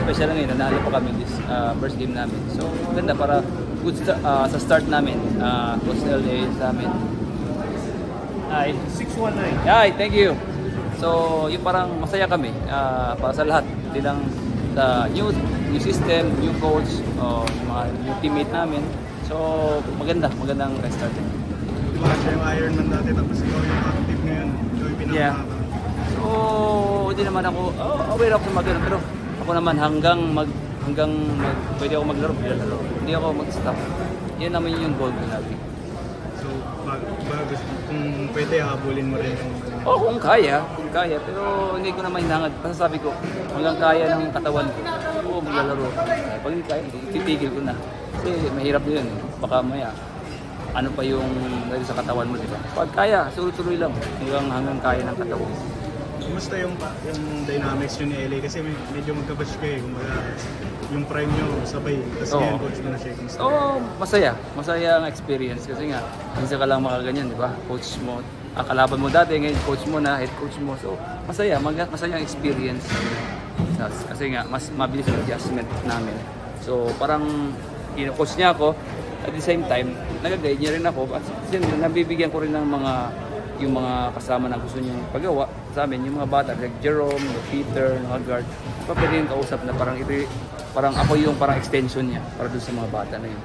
special na ngayon, nanalo pa kami this first game namin. So, ganda para good sa start namin. Coach LA sa amin. Ay, 619. Ay, thank you. So, yung parang masaya kami para sa lahat. Hindi lang sa new system, new coach, yung teammate namin. So, magandang restart. Diba siya yung Ironman dati tapos ikaw yung active ngayon, ikaw yung Yeah. pinaka. So, hindi naman ako, aware ako sa magano, pero ako naman hanggang pwede ako maglaro. Hindi ako mag-stop. Yan naman yung goal ko lagi. So, kung pwede, habulin mo rin yung Kung kaya, pero hindi ko naman hinangad. Pasasabi ko, hanggang kaya ng katawan ko, oo, maglalaro. Pag hindi kaya, titigil ko na. Kasi mahirap yun. Baka maya, ano pa yung dahil sa katawan mo, di ba? Pag kaya, tuloy-tuloy lang. Hanggang kaya ng katawan. Kumusta yung dynamics yun ni LA? Kasi medyo magkabatch kayo. Kumbaga, yung prime nyo sabay. Tapos Oo. ngayon, coach mo na siya. Kumusta? Masaya. Masaya ang experience. Kasi nga, minsan ka lang makaganyan, di ba? Coach mo, kalaban mo dati, ngayon coach mo na, head coach mo. So, masaya ang experience. Kasi nga, mas mabilis ang adjustment namin. So, parang, coach niya ako, at the same time, nag-guide niya rin ako. At nabibigyan ko rin ng yung mga kasama na gusto niyang pagawa sa amin, yung mga bata, like Jerome, Peter, Haggard. Pwede yung kausap na parang ako yung parang extension niya para doon sa mga bata na yun.